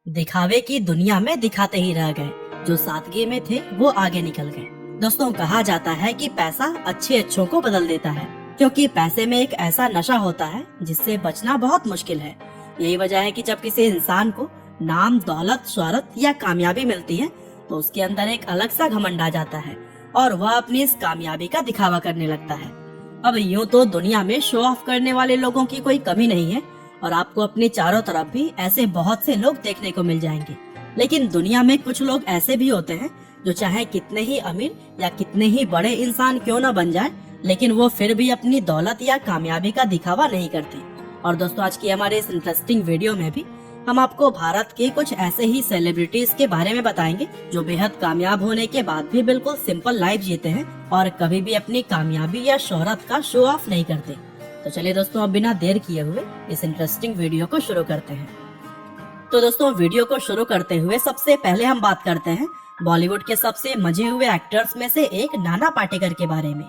दिखावे की दुनिया में दिखाते ही रह गए, जो सादगी में थे वो आगे निकल गए। दोस्तों, कहा जाता है कि पैसा अच्छे अच्छों को बदल देता है, क्योंकि पैसे में एक ऐसा नशा होता है जिससे बचना बहुत मुश्किल है। यही वजह है कि जब किसी इंसान को नाम, दौलत, शोहरत या कामयाबी मिलती है तो उसके अंदर एक अलग सा घमंड आ जाता है और वह अपनी इस कामयाबी का दिखावा करने लगता है। अब यूँ तो दुनिया में शो ऑफ करने वाले लोगों की कोई कमी नहीं है और आपको अपने चारों तरफ भी ऐसे बहुत से लोग देखने को मिल जाएंगे। लेकिन दुनिया में कुछ लोग ऐसे भी होते हैं जो चाहे कितने ही अमीर या कितने ही बड़े इंसान क्यों न बन जाए, लेकिन वो फिर भी अपनी दौलत या कामयाबी का दिखावा नहीं करते। और दोस्तों, आज की हमारे इस इंटरेस्टिंग वीडियो में भी हम आपको भारत के कुछ ऐसे ही सेलिब्रिटीज के बारे में बताएंगे जो बेहद कामयाब होने के बाद भी बिल्कुल सिंपल लाइफ जीते हैं और कभी भी अपनी कामयाबी या शोहरत का शो ऑफ नहीं करते। तो चलिए दोस्तों, अब बिना देर किए हुए इस इंटरेस्टिंग वीडियो को शुरू करते हैं। तो दोस्तों, वीडियो को शुरू करते हुए सबसे पहले हम बात करते हैं बॉलीवुड के सबसे मजे हुए एक्टर्स में से एक नाना पाटेकर के बारे में।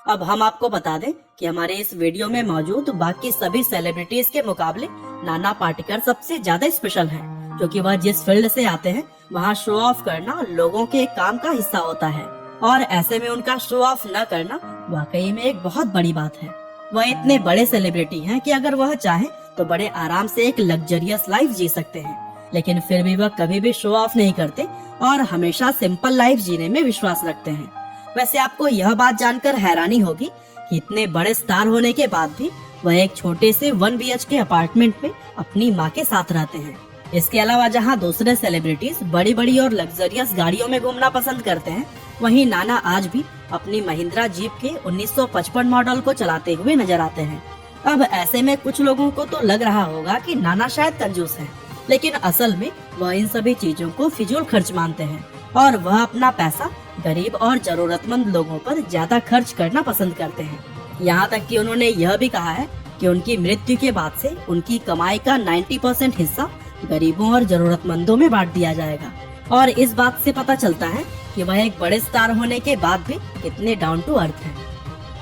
अब हम आपको बता दें कि हमारे इस वीडियो में मौजूद बाकी सभी सेलिब्रिटीज के मुकाबले नाना पाटेकर सबसे ज्यादा स्पेशल हैं, क्योंकि वह जिस फील्ड से आते हैं वहाँ शो ऑफ करना लोगों के काम का हिस्सा होता है और ऐसे में उनका शो ऑफ न करना वाकई में एक बहुत बड़ी बात है। वह इतने बड़े सेलिब्रिटी हैं कि अगर वह चाहे तो बड़े आराम से एक लग्जरियस लाइफ जी सकते हैं, लेकिन फिर भी वह कभी भी शो ऑफ नहीं करते और हमेशा सिंपल लाइफ जीने में विश्वास रखते हैं। वैसे आपको यह बात जानकर हैरानी होगी कि इतने बड़े स्टार होने के बाद भी वह एक छोटे से 1 BHK अपार्टमेंट में अपनी माँ के साथ रहते हैं। इसके अलावा जहाँ दूसरे सेलिब्रिटीज बड़ी बड़ी और लग्जरियस गाड़ियों में घूमना पसंद करते हैं, वहीं नाना आज भी अपनी महिंद्रा जीप के 1955 मॉडल को चलाते हुए नजर आते हैं। अब ऐसे में कुछ लोगों को तो लग रहा होगा कि नाना शायद कंजूस है, लेकिन असल में वह इन सभी चीजों को फिजूल खर्च मानते हैं और वह अपना पैसा गरीब और जरूरतमंद लोगों पर ज्यादा खर्च करना पसंद करते हैं। यहाँ तक कि उन्होंने यह भी कहा है कि उनकी मृत्यु के बाद से उनकी कमाई का 90% हिस्सा गरीबों और जरूरतमंदों में बांट दिया जाएगा। और इस बात से पता चलता है कि वह एक बड़े स्टार होने के बाद भी कितने डाउन टू अर्थ हैं।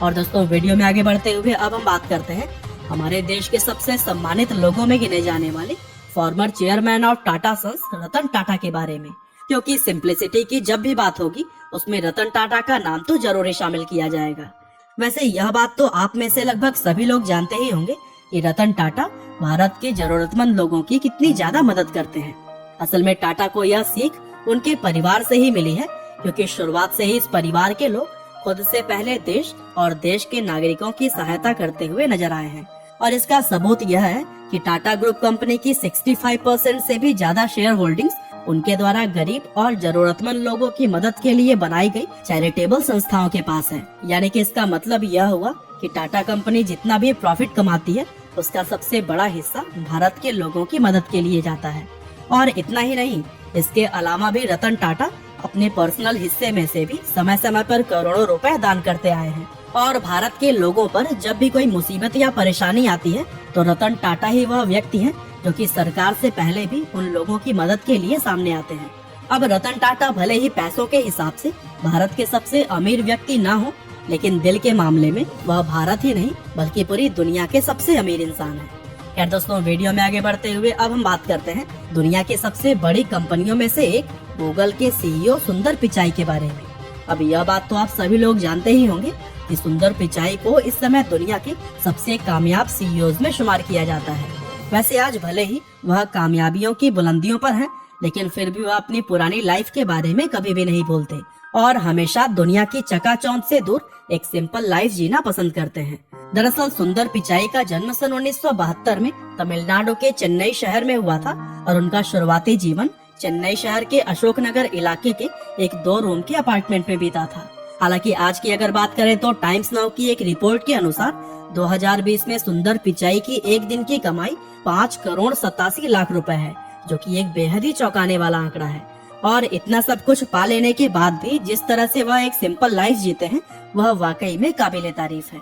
और दोस्तों, वीडियो में आगे बढ़ते हुए अब हम बात करते हैं हमारे देश के सबसे सम्मानित लोगों में गिने जाने वाले former chairman of Tata Sons Ratan Tata के बारे में, क्योंकि सिंप्लिसिटी की जब भी बात होगी उसमें रतन टाटा का नाम तो जरूर शामिल किया जाएगा। वैसे यह बात तो आप में से लगभग सभी लोग जानते ही होंगे कि रतन टाटा भारत के जरूरतमंद लोगों की कितनी ज्यादा मदद करते हैं। असल में टाटा को यह सीख उनके परिवार से ही मिली है, क्योंकि शुरुआत से ही इस परिवार के लोग खुद से पहले देश और देश के नागरिकों की सहायता करते हुए नजर आए हैं। और इसका सबूत यह है कि टाटा ग्रुप कंपनी की 65% से भी ज्यादा शेयर होल्डिंग्स उनके द्वारा गरीब और जरूरतमंद लोगों की मदद के लिए बनाई गई चैरिटेबल संस्थाओं के पास है। यानी कि इसका मतलब यह हुआ कि टाटा कंपनी जितना भी प्रॉफिट कमाती है उसका सबसे बड़ा हिस्सा भारत के लोगों की मदद के लिए जाता है। और इतना ही नहीं, इसके अलावा भी रतन टाटा अपने पर्सनल हिस्से में से भी समय समय पर करोड़ों रुपए दान करते आए हैं। और भारत के लोगों पर जब भी कोई मुसीबत या परेशानी आती है तो रतन टाटा ही वह व्यक्ति हैं जो कि सरकार से पहले भी उन लोगों की मदद के लिए सामने आते हैं। अब रतन टाटा भले ही पैसों के हिसाब से भारत के सबसे अमीर व्यक्ति ना हो, लेकिन दिल के मामले में वह भारत ही नहीं बल्कि पूरी दुनिया के सबसे अमीर इंसान है। खैर दोस्तों, वीडियो में आगे बढ़ते हुए अब हम बात करते हैं दुनिया की सबसे बड़ी कंपनियों में से एक गूगल के CEO सुंदर पिचाई के बारे में। अब यह बात तो आप सभी लोग जानते ही होंगे कि सुंदर पिचाई को इस समय दुनिया के सबसे कामयाब CEOs में शुमार किया जाता है। वैसे आज भले ही वह कामयाबियों की बुलंदियों पर हैं, लेकिन फिर भी वह अपनी पुरानी लाइफ के बारे में कभी भी नहीं भूलते और हमेशा दुनिया की चकाचौंध से दूर एक सिंपल लाइफ जीना पसंद करते हैं। दरअसल सुंदर पिचाई का जन्म सन 1972 में तमिलनाडु के चेन्नई शहर में हुआ था और उनका शुरुआती जीवन चेन्नई शहर के अशोकनगर इलाके के एक 2 रूम के अपार्टमेंट में बीता था। हालांकि आज की अगर बात करें तो टाइम्स नाउ की एक रिपोर्ट के अनुसार 2020 में सुंदर पिचाई की एक दिन की कमाई 5,87,00,000 रुपए है, जो कि एक बेहद ही चौंकाने वाला आंकड़ा है। और इतना सब कुछ पा लेने के बाद भी जिस तरह से वह एक सिंपल लाइफ जीते हैं वह वाकई में काबिले तारीफ है।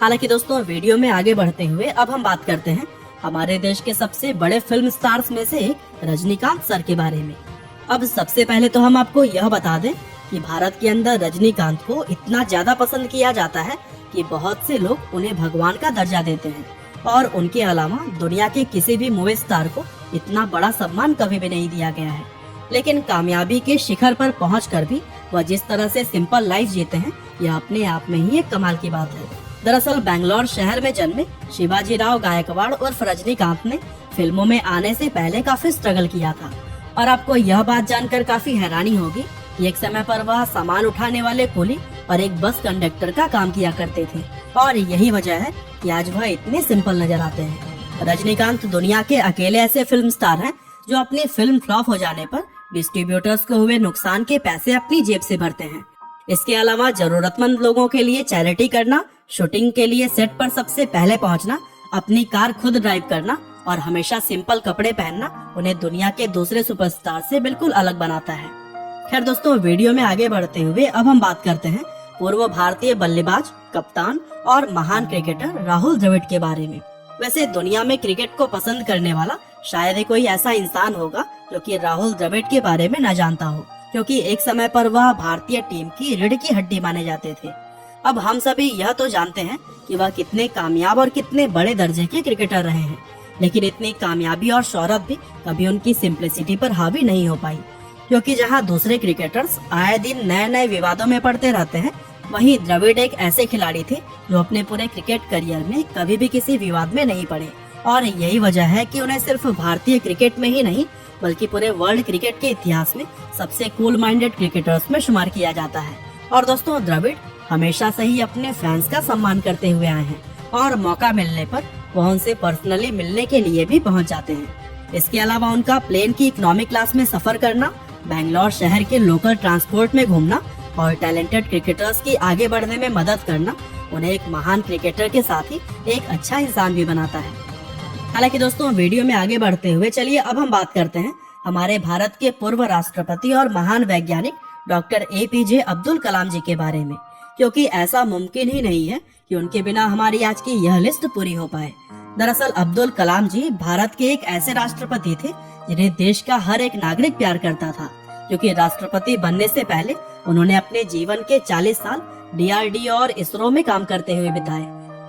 हालांकि दोस्तों, वीडियो में आगे बढ़ते हुए अब हम बात करते हैं हमारे देश के सबसे बड़े फिल्म स्टार्स में से एक रजनीकांत सर के बारे में। अब सबसे पहले तो हम आपको यह बता दें कि भारत के अंदर रजनीकांत को इतना ज्यादा पसंद किया जाता है कि बहुत से लोग उन्हें भगवान का दर्जा देते हैं। और उनके अलावा दुनिया के किसी भी मूवी स्टार को इतना बड़ा सम्मान कभी भी नहीं दिया गया है। लेकिन कामयाबी के शिखर पर पहुंचकर भी वह जिस तरह से सिंपल लाइफ जीते हैं, यह अपने आप में ही एक कमाल की बात है। दरअसल बेंगलोर शहर में जन्मे शिवाजी राव गायकवाड़ और रजनीकांत ने फिल्मों में आने से पहले काफी स्ट्रगल किया था। और आपको यह बात जानकर काफी हैरानी होगी कि एक समय पर वह सामान उठाने वाले कुली और एक बस कंडक्टर का काम किया करते थे। और यही वजह है कि आज वह इतने सिंपल नजर आते हैं। रजनीकांत दुनिया के अकेले ऐसे फिल्म स्टार हैं जो अपनी फिल्म फ्लॉप हो जाने पर डिस्ट्रीब्यूटर्स को हुए नुकसान के पैसे अपनी जेब से भरते हैं। इसके अलावा जरूरतमंद लोगों के लिए चैरिटी करना, शूटिंग के लिए सेट पर सबसे पहले पहुंचना, अपनी कार खुद ड्राइव करना और हमेशा सिंपल कपड़े पहनना उन्हें दुनिया के दूसरे सुपरस्टार से बिल्कुल अलग बनाता है। खैर दोस्तों, वीडियो में आगे बढ़ते हुए अब हम बात करते हैं पूर्व भारतीय बल्लेबाज, कप्तान और महान क्रिकेटर राहुल द्रविड़ के बारे में। वैसे दुनिया में क्रिकेट को पसंद करने वाला शायद ही कोई ऐसा इंसान होगा जो कि राहुल द्रविड़ के बारे में न जानता हो, क्योंकि एक समय पर वह भारतीय टीम की रीढ़ की हड्डी माने जाते थे। अब हम सभी यह तो जानते हैं कि वह कितने कामयाब और कितने बड़े दर्जे के क्रिकेटर रहे हैं, लेकिन इतनी कामयाबी और शोहरत भी कभी उनकी सिंप्लिसिटी पर हावी नहीं हो पाई, क्योंकि जहां दूसरे क्रिकेटर्स आए दिन नए नए विवादों में पड़ते रहते हैं, वहीं द्रविड़ एक ऐसे खिलाड़ी थे जो अपने पूरे क्रिकेट करियर में कभी भी किसी विवाद में नहीं पड़े। और यही वजह है कि उन्हें सिर्फ भारतीय क्रिकेट में ही नहीं बल्कि पूरे वर्ल्ड क्रिकेट के इतिहास में सबसे कूल माइंडेड क्रिकेटर्स में शुमार किया जाता है। और दोस्तों, द्रविड़ हमेशा से ही अपने फैंस का सम्मान करते हुए आए हैं और मौका मिलने पर वह उनसे पर्सनली मिलने के लिए भी पहुंच जाते हैं। इसके अलावा उनका प्लेन की इकोनॉमिक क्लास में सफर करना, बेंगलोर शहर के लोकल ट्रांसपोर्ट में घूमना और टैलेंटेड क्रिकेटर्स की आगे बढ़ने में मदद करना उन्हें एक महान क्रिकेटर के साथ ही एक अच्छा इंसान भी बनाता है। हालांकि दोस्तों, वीडियो में आगे बढ़ते हुए चलिए अब हम बात करते हैं हमारे भारत के पूर्व राष्ट्रपति और महान वैज्ञानिक डॉक्टर APJ अब्दुल कलाम जी के बारे में, क्योंकि ऐसा मुमकिन ही नहीं है कि उनके बिना हमारी आज की यह लिस्ट पूरी हो पाए। दरअसल अब्दुल कलाम जी भारत के एक ऐसे राष्ट्रपति थे जिन्हें देश का हर एक नागरिक प्यार करता था, क्योंकि राष्ट्रपति बनने से पहले उन्होंने अपने जीवन के 40 साल DRDO और इसरो में काम करते हुए बिताए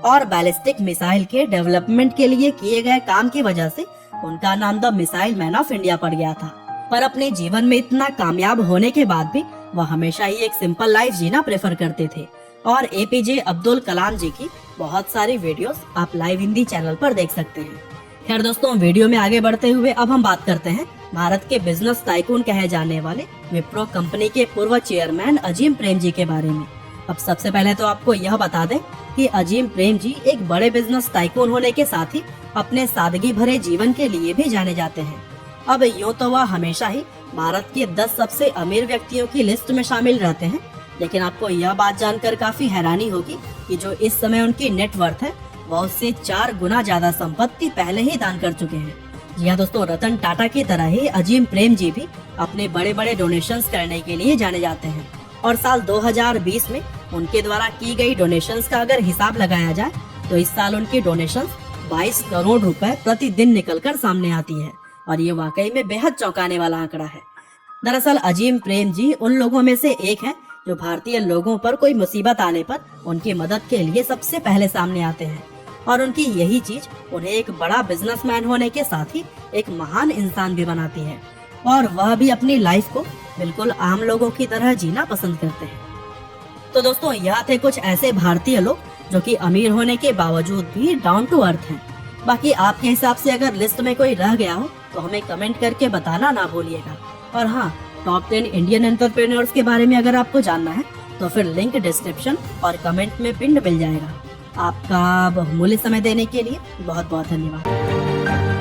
और बैलिस्टिक मिसाइल के डेवलपमेंट के लिए किए गए काम की वजह से उनका नाम the missile man of India पड़ गया था। पर अपने जीवन में इतना कामयाब होने के बाद भी वह हमेशा ही एक सिंपल लाइफ जीना प्रेफर करते थे। और APJ अब्दुल कलाम जी की बहुत सारी वीडियोस आप लाइव हिंदी चैनल पर देख सकते हैं। खैर दोस्तों, वीडियो में आगे बढ़ते हुए अब हम बात करते हैं भारत के बिजनेस टाइकून कहे जाने वाले विप्रो कंपनी के पूर्व चेयरमैन अजीम प्रेम जी के बारे में। अब सबसे पहले तो आपको यह बता दें कि अजीम प्रेम जी एक बड़े बिजनेस टाइकून होने के साथ ही अपने सादगी भरे जीवन के लिए भी जाने जाते हैं। अब यूँ तो वह हमेशा ही भारत के 10 सबसे अमीर व्यक्तियों की लिस्ट में शामिल रहते हैं, लेकिन आपको यह बात जानकर काफी हैरानी होगी कि जो इस समय उनकी नेटवर्थ है वह उससे 4 गुना ज्यादा संपत्ति पहले ही दान कर चुके हैं। जी हाँ दोस्तों, रतन टाटा की तरह ही अजीम प्रेम जी भी अपने बड़े बड़े डोनेशंस करने के लिए जाने जाते हैं। और साल 2020 में उनके द्वारा की गई डोनेशंस का अगर हिसाब लगाया जाए तो इस साल उनकी डोनेशंस 22 करोड़ रुपए प्रतिदिन निकलकर सामने आती है और ये वाकई में बेहद चौंकाने वाला आंकड़ा है। दरअसल अजीम प्रेम जी उन लोगों में से एक हैं जो भारतीय लोगों पर कोई मुसीबत आने पर उनकी मदद के लिए सबसे पहले सामने आते हैं और उनकी यही चीज उन्हें एक बड़ा बिजनेसमैन होने के साथ ही एक महान इंसान भी बनाती है और वह भी अपनी लाइफ को बिल्कुल आम लोगों की तरह जीना पसंद करते हैं। तो दोस्तों, यह थे कुछ ऐसे भारतीय लोग जो कि अमीर होने के बावजूद भी डाउन टू अर्थ हैं। बाकी आपके हिसाब से अगर लिस्ट में कोई रह गया हो तो हमें कमेंट करके बताना ना भूलिएगा। और हाँ, टॉप 10 इंडियन एंटरप्रेन्योर्स के बारे में अगर आपको जानना है तो फिर लिंक डिस्क्रिप्शन और कमेंट में पिन मिल जाएगा। आपका बहुमूल्य समय देने के लिए बहुत बहुत धन्यवाद।